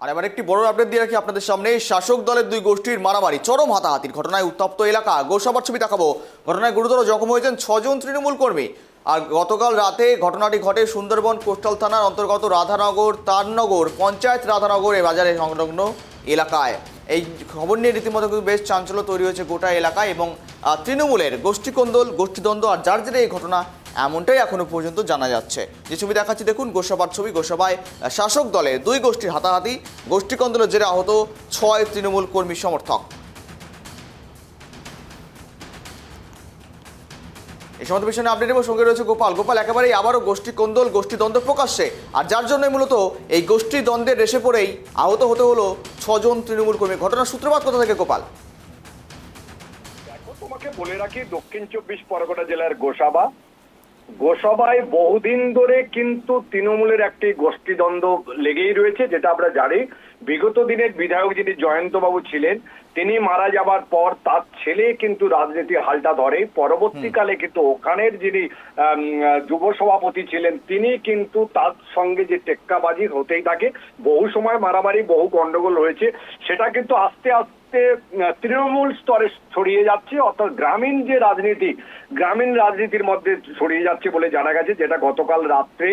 আর এবার একটি বড় আপডেট দিয়ে রাখি আপনাদের সামনে। শাসক দলের দুই গোষ্ঠীর মারামারি, চরম হাতাহাতির ঘটনায় উত্তপ্ত এলাকা। গোসাবার ছবি দেখাবো। ঘটনায় গুরুতর জখম হয়েছেন 6 জন তৃণমূল কর্মী। আর গতকাল রাতে ঘটনাটি ঘটে সুন্দরবন কোস্টাল থানার অন্তর্গত রাধানগর তারনগর পঞ্চায়েত রাধানগর বাজারে সংলগ্ন এলাকায়। এই খবর নিয়ে রীতিমতো কিন্তু বেশ চাঞ্চল্য তৈরি হয়েছে গোটা এলাকায় এবং তৃণমূলের গোষ্ঠীকন্দল গোষ্ঠীদ্বন্দ্ব আর যার জেরে এই ঘটনা এমনটাই এখনো পর্যন্ত জানা যাচ্ছে। যে ছবি দেখাচ্ছি দেখুন, গোসাবার ছবি। গোসাবায় শাসক দলের দুই গোষ্ঠীর হাতাহাতি, গোষ্ঠীকন্দলের জেরে আহত 6 তৃণমূল কর্মী সমর্থক। এই সমস্ত বিষয়ে আপডেট নেব, সঙ্গে রয়েছে গোপাল। গোপাল, একেবারেই আবারও গোষ্ঠীকন্দল গোষ্ঠীদ্বন্দ্ব প্রকাশ্যে, আর যার জন্য মূলত এই গোষ্ঠী দ্বন্দ্বের রেশে পড়েই আহত হতে হলো 6 জন তৃণমূল কর্মী। ঘটনার সূত্রপাত কোথা থেকে গোপাল? তোমাকে বলে রাখি, দক্ষিণ 24 পরগনা জেলার গোসাবায় বহুদিন ধরে কিন্তু তৃণমূলের একটি গোষ্ঠীদ্বন্দ্ব লেগেই রয়েছে, যেটা আমরা জানি। বিগত দিনের বিধায়ক যিনি জয়ন্তবাবু ছিলেন, তিনি মারা যাবার পর তার ছেলে কিন্তু রাজনীতির হালটা ধরে। পরবর্তীকালে কিন্তু ওখানের যিনি যুব সভাপতি ছিলেন, তিনি কিন্তু তার সঙ্গে যে টেক্কাবাজি হতেই থাকে, বহু সময় মারামারি বহু গন্ডগোল হয়েছে। সেটা কিন্তু আস্তে আস্তে তৃণমূল স্তরে ছড়িয়ে যাচ্ছে, অর্থাৎ গ্রামীণ রাজনীতির মধ্যে ছড়িয়ে যাচ্ছে বলে জানা গেছে। যেটা গতকাল রাত্রে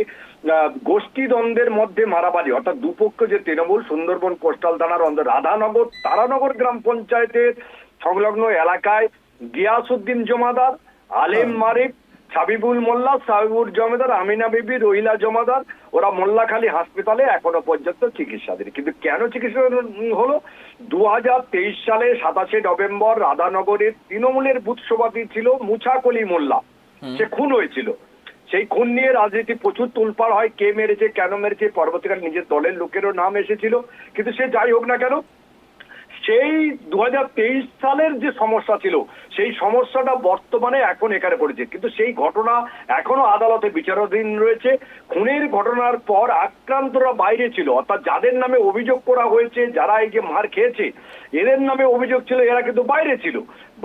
গোষ্ঠীদ্বন্দ্বের মধ্যে মারামারি, অর্থাৎ দুপক্ষ যে তৃণমূল সুন্দরবন কোস্টাল থানার রাধানগর তারানগর গ্রাম পঞ্চায়েতের সংলগ্ন এলাকায় গিয়াসউদ্দিন জমাদার, আলেম মারিফ, সাবিবুল মোল্লা, সাবিবুর জমাদার, আমিনা বিবি, রহিলা জমাদার, ওরা মোল্লাখালী হাসপাতালে এখনো পর্যন্ত চিকিৎসাধীন। কিন্তু কেন চিকিৎসা হলো? 2023 সালে 27শে নভেম্বর রাধানগরের তৃণমূলের বুথ সভাপতি ছিল মুছাকলি মোল্লা, সে খুন হয়েছিল। সেই খুন নিয়ে রাজনীতি প্রচুর তোলপাড় হয়, কে মেরেছে কেন মেরেছে, পরবর্তীকালে নিজের দলের লোকেরও নাম এসেছিল। কিন্তু সে যাই হোক না কেন, সেই 2023 সালের যে সমস্যা ছিল, সেই সমস্যাটা বর্তমানে এখন এখানে পড়েছে। কিন্তু সেই ঘটনা এখনো আদালতে বিচারাধীন রয়েছে। খুনের ঘটনার পর আক্রান্তরা বাইরে ছিল, অর্থাৎ যাদের নামে অভিযোগ করা হয়েছে, যারা এই যে মার খেয়েছে এদের নামে অভিযোগ ছিল, এরা কিন্তু বাইরে ছিল।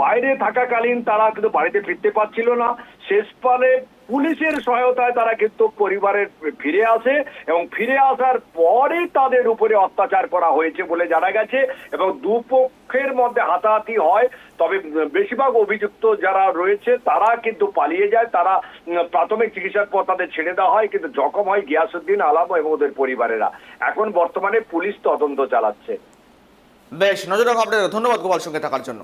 বাইরে থাকাকালীন তারা কিন্তু বাড়িতে ফিরতে পারছিল না। শেষকালে পুলিশের সহায়তায় তারা কিন্তু পরিবারে ফিরে আসে এবং ফিরে আসার পরে তাদের উপরে অত্যাচার করা হয়েছে বলে জানা গেছে এবং দুপক্ষের মধ্যে হাতাহাতি হয়। তবে বেশিরভাগ অভিযুক্ত যারা রয়েছে তারা কিন্তু পালিয়ে যায়। তারা প্রাথমিক চিকিৎসার পর তাদের ছেড়ে দেওয়া হয়, কিন্তু জখম হয় গিয়াসউদ্দিন আলম এবং ওদের পরিবারেরা। এখন বর্তমানে পুলিশ তদন্ত চালাচ্ছে। বেশ, নজর রাখা আপনাদের। ধন্যবাদ গোপাল সঙ্গে থাকার জন্য।